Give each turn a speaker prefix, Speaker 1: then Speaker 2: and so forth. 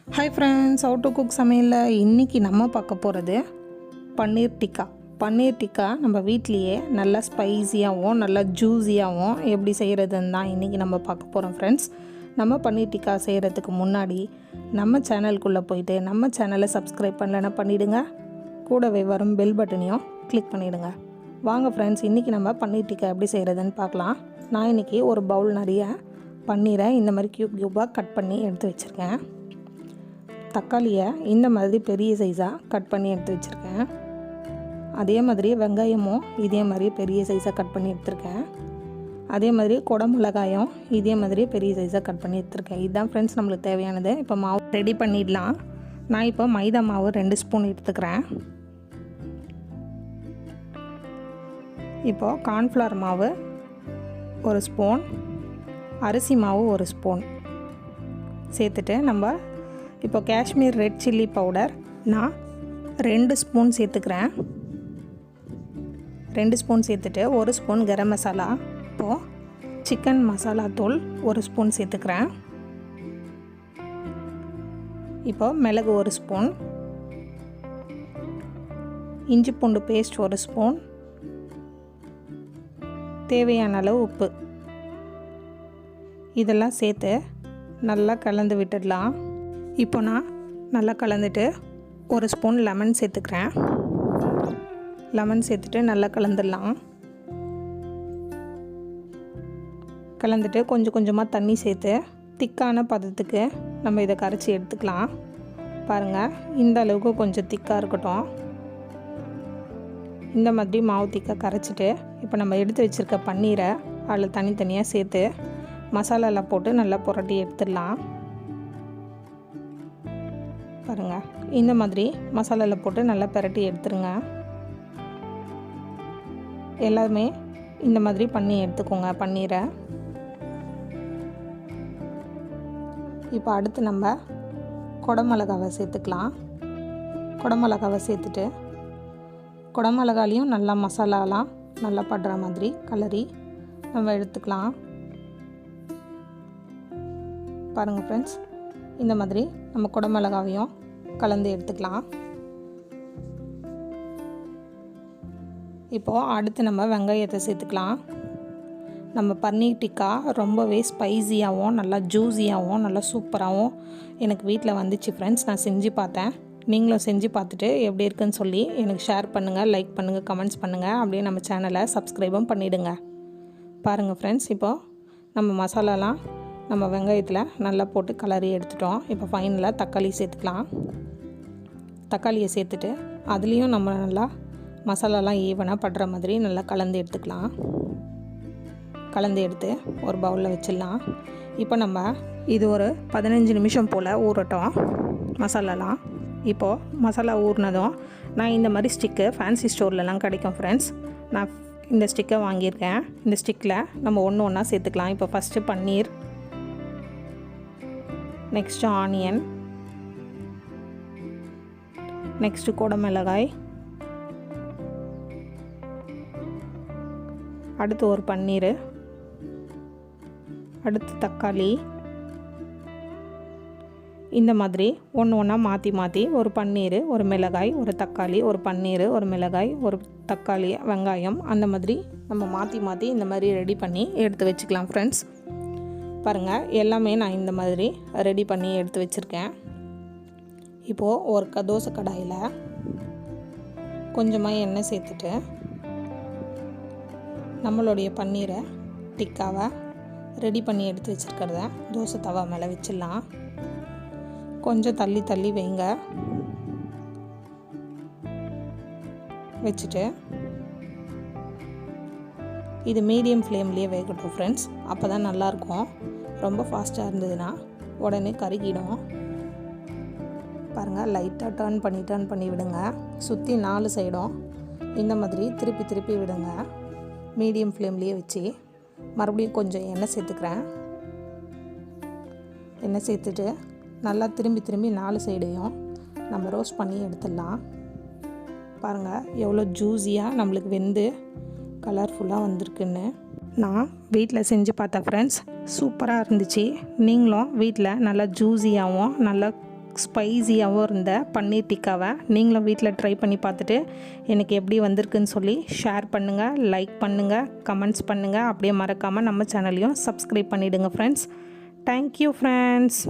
Speaker 1: Hi friends, how to cook சமையல்ல இன்னைக்கு நம்ம பார்க்க போறது பன்னீர் டிக்கா. பன்னீர் டிக்கா நம்ம வீட்லயே நல்ல ஸ்பைசியாவும் நல்ல ஜூஸியாவும் எப்படி செய்யறதுன்னு தான் இன்னைக்கு நம்ம பார்க்க போறோம் फ्रेंड्स. நம்ம பன்னீர் டிக்கா செய்யறதுக்கு முன்னாடி நம்ம சேனலுக்குள்ள போய்ட்டு நம்ம சேனலை சப்ஸ்கிரைப் பண்ணலனா பண்ணிடுங்க. கூடவே வரும் பெல் பட்டனையும் கிளிக் பண்ணிடுங்க. வாங்க फ्रेंड्स, இன்னைக்கு நம்ம பன்னீர் டிக்கா எப்படி செய்யறதுன்னு பார்க்கலாம். நான் இன்னைக்கு ஒரு பவுல் நிறைய பன்னீரை இந்த மாதிரி கியூபா கட் பண்ணி எடுத்து வச்சிருக்கேன். தக்காளியை இந்த மாதிரி பெரிய சைஸாக கட் பண்ணி எடுத்து வச்சுருக்கேன். அதே மாதிரி வெங்காயமும் இதே மாதிரி பெரிய சைஸாக கட் பண்ணி எடுத்துருக்கேன். அதே மாதிரி குடமிளகாயும் இதே மாதிரி பெரிய சைஸாக கட் பண்ணி எடுத்துருக்கேன். இதுதான் ஃப்ரெண்ட்ஸ் நம்மளுக்கு தேவையானது. இப்போ மாவு ரெடி பண்ணிடலாம். நான் இப்போ மைதா மாவு 2 ஸ்பூன் எடுத்துக்கிறேன். இப்போது கார்ன்ஃப்ளவர் மாவு 1 ஸ்பூன், அரிசி மாவு 1 ஸ்பூன் சேர்த்துட்டு நம்ம இப்போ காஷ்மீர் ரெட் சில்லி பவுடர் நான் 2 ஸ்பூன் சேர்த்துக்கிறேன். 2 ஸ்பூன் சேர்த்துட்டு 1 ஸ்பூன் கரம் மசாலா, இப்போது சிக்கன் மசாலா தூள் 1 ஸ்பூன் சேர்த்துக்கிறேன். இப்போது மிளகு 1 ஸ்பூன், இஞ்சி பூண்டு பேஸ்ட் 1 ஸ்பூன், தேவையான அளவு உப்பு இதெல்லாம் சேர்த்து நல்லா கலந்து விட்டுடலாம். இப்போ நான் நல்லா கலந்துட்டு 1 ஸ்பூன் லெமன் சேர்த்துக்கிறேன். லெமன் சேர்த்துட்டு நல்லா கலந்துடலாம். கலந்துட்டு கொஞ்சம் கொஞ்சமாக தண்ணி சேர்த்து திக்கான பதத்துக்கு நம்ம இதை கரைச்சி எடுத்துக்கலாம். பாருங்கள், இந்த அளவுக்கு கொஞ்சம் திக்காக இருக்கட்டும். இந்த மாதிரி மாவு திக்காக கரைச்சிட்டு இப்போ நம்ம எடுத்து வச்சுருக்க பன்னீரை அதில் தனித்தனியாக சேர்த்து மசாலாலாம் போட்டு நல்லா புரட்டி எடுத்துடலாம். பாருங்கள், இந்த மாதிரி மசாலாவில் போட்டு நல்லா பிரட்டி எடுத்துருங்க. எல்லாமே இந்த மாதிரி பண்ணி எடுத்துக்கோங்க பன்னீரை. இப்போ அடுத்து நம்ம குடமிளகாவை சேர்த்துக்கலாம். குடமிளகாவை சேர்த்துட்டு குடமிளகாலையும் நல்லா மசாலாலாம் நல்லா படுற மாதிரி கலரி நம்ம எடுத்துக்கலாம். பாருங்கள் ஃப்ரெண்ட்ஸ், இந்த மாதிரி நம்ம குடமிளகாவையும் கலந்து எடுத்துக்கலாம். இப்போது அடுத்து நம்ம வெங்காயத்தை சேர்த்துக்கலாம். நம்ம பன்னீர் டிக்கா ரொம்பவே ஸ்பைஸியாகவும் நல்லா ஜூஸியாகவும் நல்லா சூப்பராகவும் எனக்கு வீட்டில் வந்துச்சு ஃப்ரெண்ட்ஸ். நான் செஞ்சு பார்த்தேன். நீங்களும் செஞ்சு பார்த்துட்டு எப்படி இருக்குன்னு சொல்லி எனக்கு ஷேர் பண்ணுங்கள், லைக் பண்ணுங்கள், கமெண்ட்ஸ் பண்ணுங்கள். அப்படியே நம்ம சேனலை சப்ஸ்கிரைபும் பண்ணிவிடுங்க. பாருங்கள் ஃப்ரெண்ட்ஸ், இப்போது நம்ம மசாலாலாம் நம்ம வெங்காயத்தில் நல்லா போட்டு கலரி எடுத்துட்டோம். இப்போ ஃபைனலாக தக்காளி சேர்த்துக்கலாம். தக்காளியை சேர்த்துட்டு அதுலேயும் நம்ம நல்லா மசாலாலாம் ஈவனாக படுற மாதிரி நல்லா கலந்து எடுத்துக்கலாம். கலந்து எடுத்து ஒரு பவுலில் வச்சிடலாம். இப்போ நம்ம இது ஒரு 15 நிமிஷம் போல் ஊறட்டும் மசாலாலாம். இப்போது மசாலா ஊறினதும் நான் இந்த மாதிரி ஸ்டிக்கு ஃபேன்சி ஸ்டோர்லலாம் கிடைக்கும் ஃப்ரெண்ட்ஸ். நான் இந்த ஸ்டிக்கை வாங்கியிருக்கேன். இந்த ஸ்டிக்கில் நம்ம ஒன்று ஒன்றா சேர்த்துக்கலாம். இப்போ ஃபஸ்ட்டு பன்னீர், நெக்ஸ்ட்டு ஆனியன், நெக்ஸ்ட்டு குடமிளகாய், அடுத்து ஒரு பன்னீர், அடுத்து தக்காளி. இந்த மாதிரி ஒன்று ஒன்றா மாற்றி மாற்றி ஒரு பன்னீர், ஒரு மிளகாய், ஒரு தக்காளி, ஒரு பன்னீர், ஒரு மிளகாய், ஒரு தக்காளி, வெங்காயம், அந்த மாதிரி நம்ம மாற்றி மாற்றி இந்த மாதிரி ரெடி பண்ணி எடுத்து வச்சுக்கலாம் ஃப்ரெண்ட்ஸ். பாருங்கள், எல்லாமே நான் இந்த மாதிரி ரெடி பண்ணி எடுத்து வச்சுருக்கேன். இப்போது ஒரு தோசை கடாயில் கொஞ்சமாக எண்ணெய் சேர்த்துட்டு நம்மளுடைய பன்னீரை டிக்காவை ரெடி பண்ணி எடுத்து வச்சுருக்கிறத தோசை தவா மேலே வச்சிடலாம். கொஞ்சம் தள்ளி தள்ளி வைங்க. வச்சுட்டு இது மீடியம் ஃப்ளேம்லேயே வேகட்டும் ஃப்ரெண்ட்ஸ். அப்போ தான் நல்லாயிருக்கும். ரொம்ப ஃபாஸ்ட்டாக இருந்ததுன்னா உடனே கருகிடும். பாருங்கள், லைட்டாக டர்ன் பண்ணி விடுங்க. சுற்றி 4 சைடும் இந்த மாதிரி திருப்பி திருப்பி விடுங்க. மீடியம் ஃப்ளேம்லேயே வச்சு மறுபடியும் கொஞ்சம் எண்ணெய் சேர்த்துக்கிறேன். எண்ணெய் சேர்த்துட்டு நல்லா திரும்பி 4 சைடையும் நம்ம ரோஸ்ட் பண்ணி எடுத்துடலாம். பாருங்கள், எவ்வளோ ஜூஸியாக நம்மளுக்கு வெந்து கலர்ஃபுல்லாக வந்திருக்குன்னு. நான் வீட்டில் செஞ்சு பார்த்தேன் ஃப்ரெண்ட்ஸ். சூப்பராக இருந்துச்சு. நீங்களும் வீட்டில் நல்லா ஜூஸியாகவும் நல்லா ஸ்பைஸியாகவும் இருந்த பன்னீர் டிக்காவை நீங்களும் வீட்டில் ட்ரை பண்ணி பார்த்துட்டு எனக்கு எப்படி வந்திருக்குன்னு சொல்லி ஷேர் பண்ணுங்கள், லைக் பண்ணுங்கள், கமெண்ட்ஸ் பண்ணுங்கள். அப்படியே மறக்காமல் நம்ம சேனலையும் சப்ஸ்கிரைப் பண்ணிவிடுங்க ஃப்ரெண்ட்ஸ். Thank you friends.